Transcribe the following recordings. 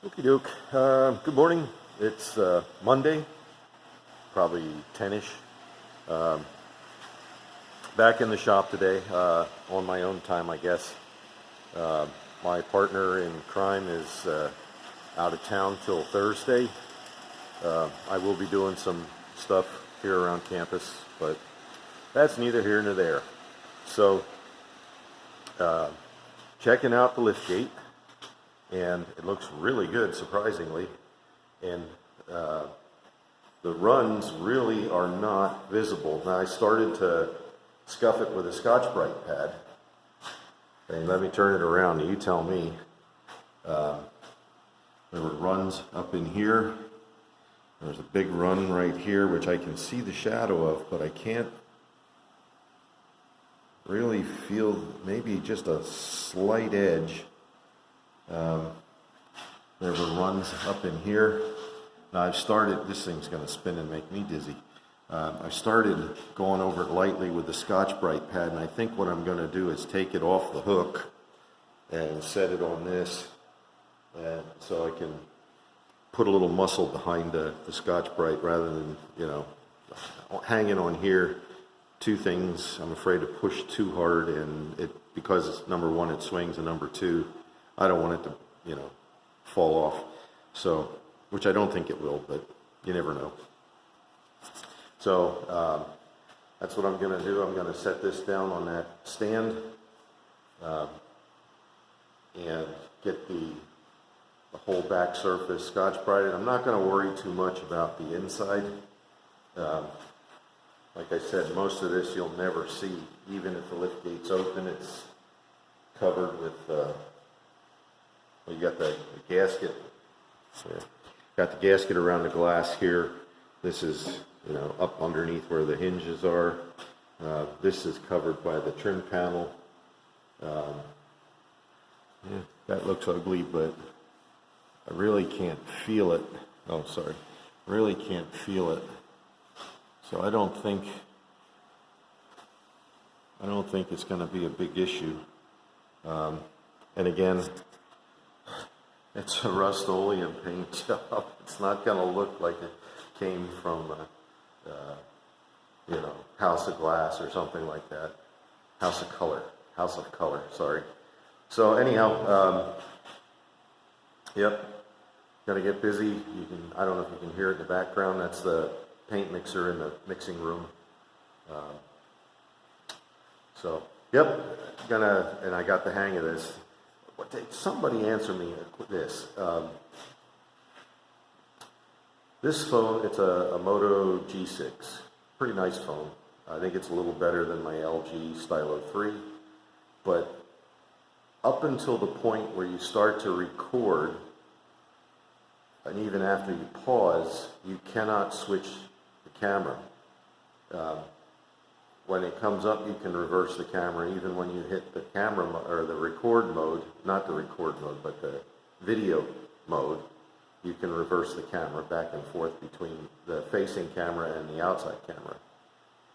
Okie doke. Good morning. It's Monday, probably 10-ish. Um, Back in the shop today, on my own time, I guess. My partner in crime is out of town till Thursday. I will be doing some stuff here around campus, but that's neither here nor there. So, checking out the lift gate, and it looks really good, surprisingly. And the runs really are not visible. Now, I started to scuff it with a Scotch-Brite pad. And let me turn it around, and you tell me. There were runs up in here. There's a big run right here, which I can see the shadow of, but I can't really feel, maybe just a slight edge. There were runs up in here. Now I've started, this thing's going to spin and make me dizzy. I started going over it lightly with the Scotch-Brite pad, and I think what I'm going to do is take it off the hook and set it on this, and so I can put a little muscle behind the Scotch-Brite rather than, hanging on here. Two things, I'm afraid to push too hard, and because it's, number one, it swings, and number two, I don't want it to, fall off. So, which I don't think it will, but you never know. So that's what I'm going to do. I'm going to set this down on that stand and get the whole back surface Scotch-Brite. I'm not going to worry too much about the inside. Like I said, most of this you'll never see. Even if the lift gate's open, it's covered with, you got the gasket. Got the gasket around the glass here. This is, up underneath where the hinges are. This is covered by the trim panel. That looks ugly, but I really can't feel it. Oh, sorry. Really can't feel it. So I don't think it's going to be a big issue. And again, it's a Rust-Oleum paint job. It's not going to look like it came from, House of Glass or something like that. House of Color, sorry. So anyhow, yep, gonna get busy. I don't know if you can hear it in the background. That's the paint mixer in the mixing room. So, yep, and I got the hang of this. Somebody answer me this. This phone, it's a Moto G6. Pretty nice phone. I think it's a little better than my LG Stylo 3. But up until the point where you start to record, and even after you pause, you cannot switch the camera. When it comes up, you can reverse the camera. Even when you hit the camera or the record mode, not the record mode, but the video mode, you can reverse the camera back and forth between the facing camera and the outside camera,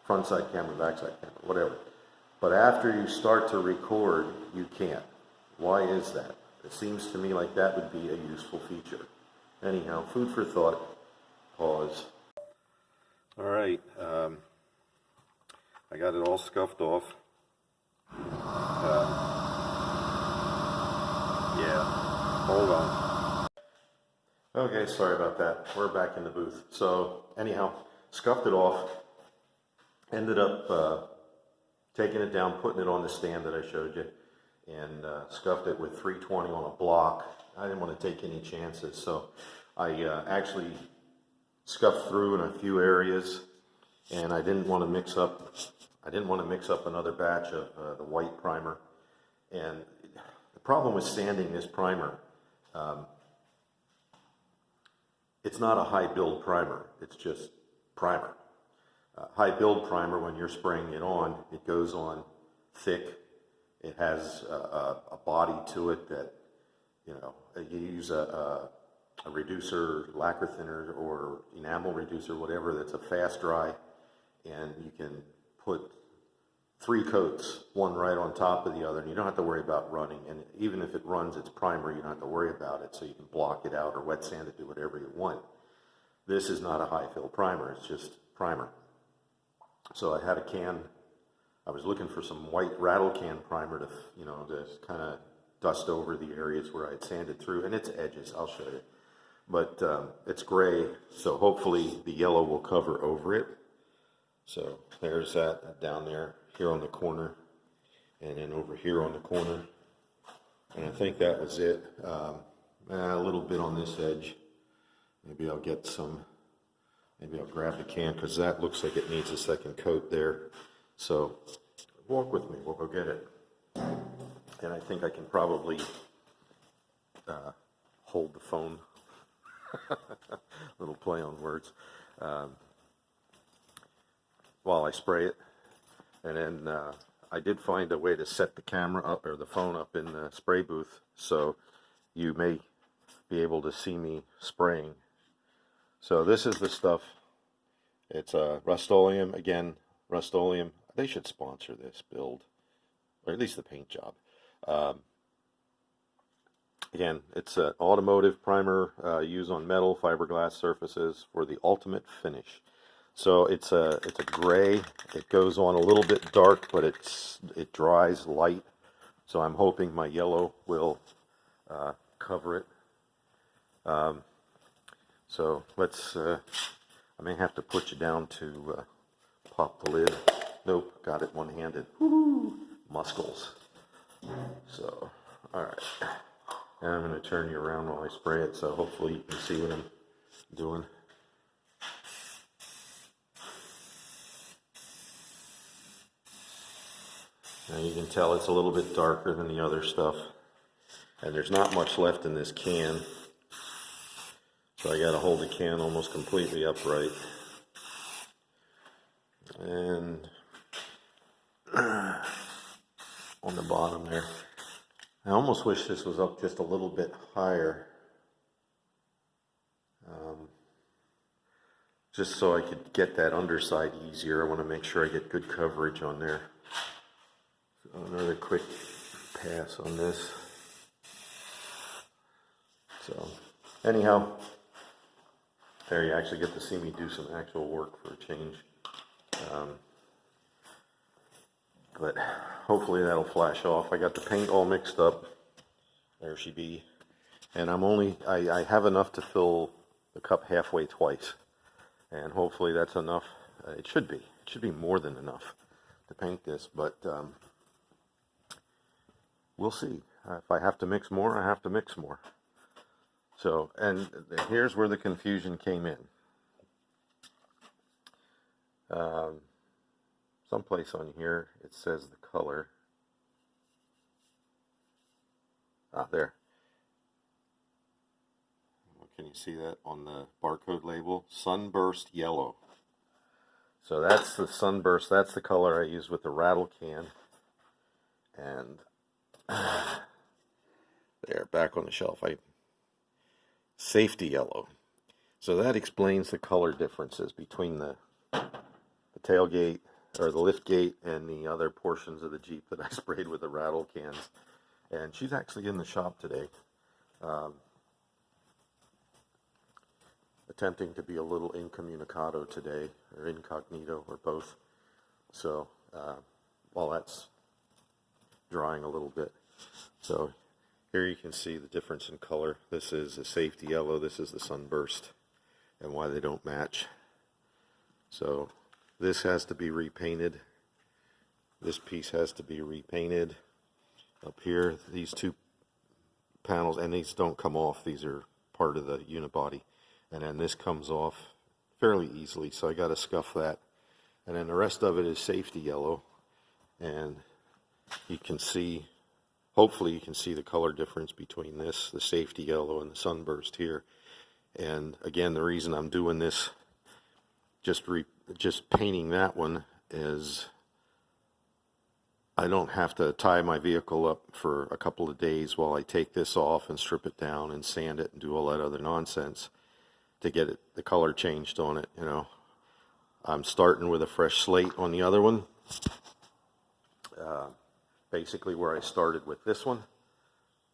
front side camera, back side camera, whatever. But after you start to record, you can't. Why is that? It seems to me like that would be a useful feature. Anyhow, food for thought. Pause. All right. I got it all scuffed off. Hold on. Okay, sorry about that. We're back in the booth. So anyhow, scuffed it off. Ended up taking it down, putting it on the stand that I showed you, and scuffed it with 320 on a block. I didn't want to take any chances, so I actually scuffed through in a few areas, and I didn't want to mix up another batch of the white primer. And the problem with sanding this primer, it's not a high build primer, it's just primer. High build primer, when you're spraying it on, it goes on thick. It has a body to it that, you use a reducer, lacquer thinner, or enamel reducer, whatever, that's a fast dry, and you can put 3 coats, one right on top of the other, and you don't have to worry about running. And even if it runs its primer, you don't have to worry about it, so you can block it out or wet sand it, do whatever you want. This is not a high fill primer, it's just primer. So I had a can, I was looking for some white rattle can primer to, to kind of dust over the areas where I had sanded through, and its edges, I'll show you. But it's gray, so hopefully the yellow will cover over it. So there's that down there, here on the corner, and then over here on the corner. And I think that was it. A little bit on this edge. Maybe I'll get some, maybe I'll grab the can, because that looks like it needs a second coat there. So walk with me, we'll go get it. And I think I can probably hold the phone. Little play on words. While I spray it. And then I did find a way to set the camera up, or the phone up, in the spray booth, so you may be able to see me spraying. So this is the stuff. It's Rust-Oleum. Again, Rust-Oleum, they should sponsor this build, or at least the paint job. Again, it's an automotive primer used on metal fiberglass surfaces for the ultimate finish. So it's a gray. It goes on a little bit dark, but it dries light. So I'm hoping my yellow will cover it. So let's. I may have to put you down to pop the lid. Nope, got it one-handed. Woo-hoo. Muscles. So, all right. And I'm going to turn you around while I spray it, so hopefully you can see what I'm doing. Now you can tell it's a little bit darker than the other stuff. And there's not much left in this can. So I got to hold the can almost completely upright. And on the bottom there. I almost wish this was up just a little bit higher. Just so I could get that underside easier. I want to make sure I get good coverage on there. So another quick pass on this. So anyhow, there you actually get to see me do some actual work for a change. But hopefully that'll flash off. I got the paint all mixed up. There she be. And I have enough to fill the cup halfway twice. And hopefully that's enough. It should be more than enough to paint this, but we'll see. If I have to mix more, I have to mix more. So, and here's where the confusion came in. Someplace on here it says the color. There. Can you see that on the barcode label? Sunburst yellow. So that's the sunburst. That's the color I use with the rattle can. And there, back on the shelf. Safety yellow. So that explains the color differences between the tailgate, or the lift gate, and the other portions of the Jeep that I sprayed with the rattle cans. And she's actually in the shop today, attempting to be a little incommunicado today, or incognito, or both. So while that's drying a little bit. So here you can see the difference in color. This is a safety yellow, this is the sunburst, and why they don't match. So this has to be repainted. This piece has to be repainted. Up here, these two panels, and these don't come off. These are part of the unibody. And then this comes off fairly easily, so I got to scuff that. And then the rest of it is safety yellow. And you can see, hopefully you can see the color difference between this, the safety yellow, and the sunburst here. And again, the reason I'm doing this, just painting that one, is I don't have to tie my vehicle up for a couple of days while I take this off and strip it down and sand it and do all that other nonsense to get it, the color changed on it. I'm starting with a fresh slate on the other one, basically where I started with this one,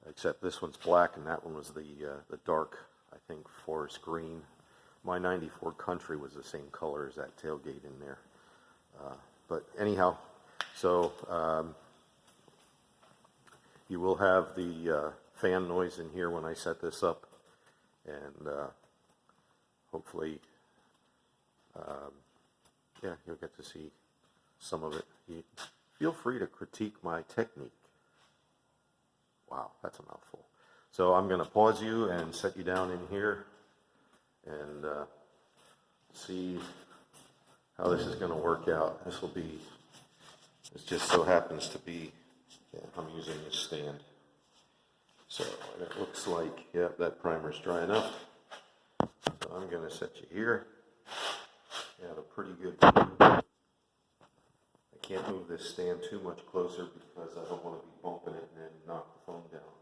except this one's black and that one was the dark, I think, forest green. My 94 Country was the same color as that tailgate in there. But anyhow, so you will have the fan noise in here when I set this up, and hopefully, yeah, you'll get to see some of it. Feel free to critique my technique. Wow, that's a mouthful. So I'm going to pause you and set you down in here and see how this is going to work out. This just so happens to be, yeah, I'm using this stand. So it looks like, yeah, that primer's dry enough. So I'm going to set you here. You have a pretty good view. I can't move this stand too much closer because I don't want to be bumping it and then knock the phone down.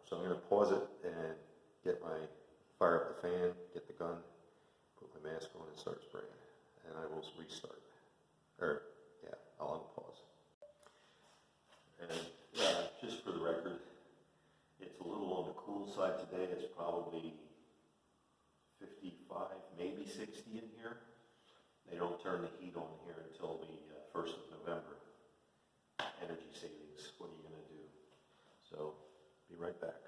So I'm going to pause it and fire up the fan, get the gun, put my mask on and start spraying. And I will restart. I'll unpause. And just for the record, it's a little on the cool side today. It's probably 55, maybe 60 in here. They don't turn the heat on here until the 1st of November. Energy savings, what are you going to do? So, be right back.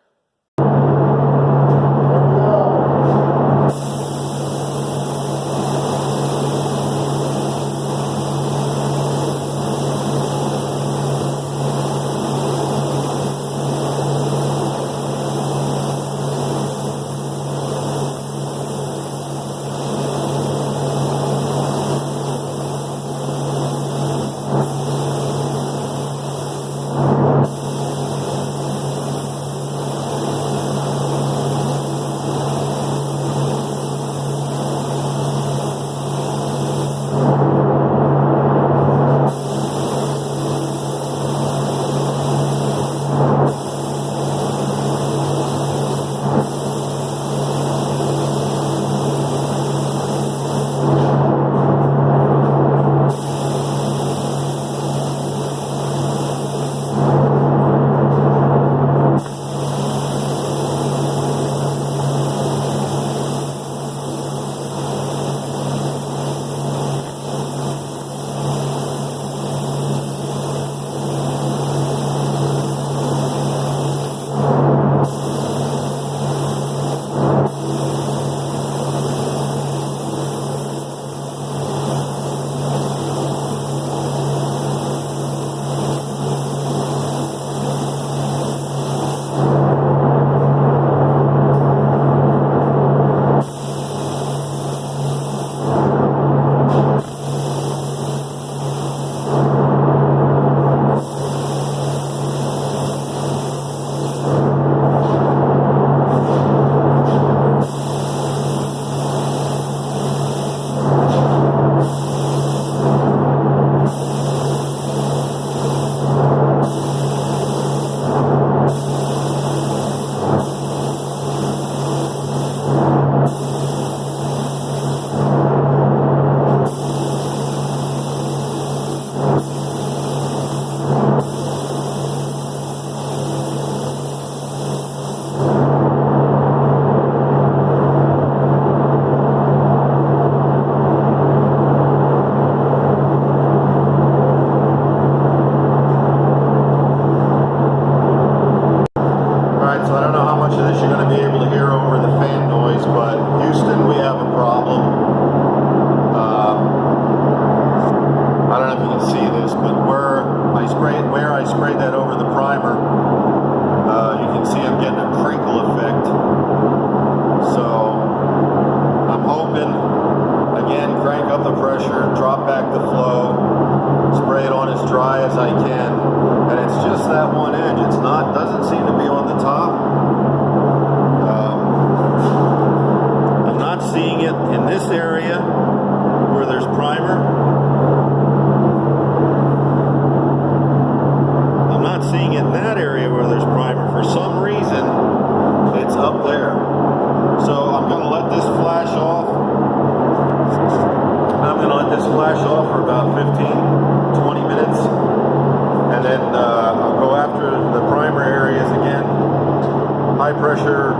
high pressure,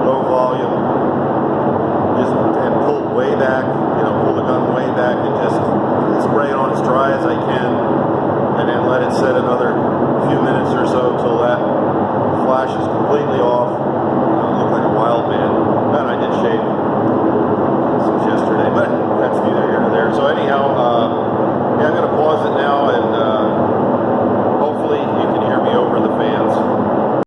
low volume, and pull way back, pull the gun way back and just spray it on as dry as I can, and then let it set another few minutes or so till that flash is completely off.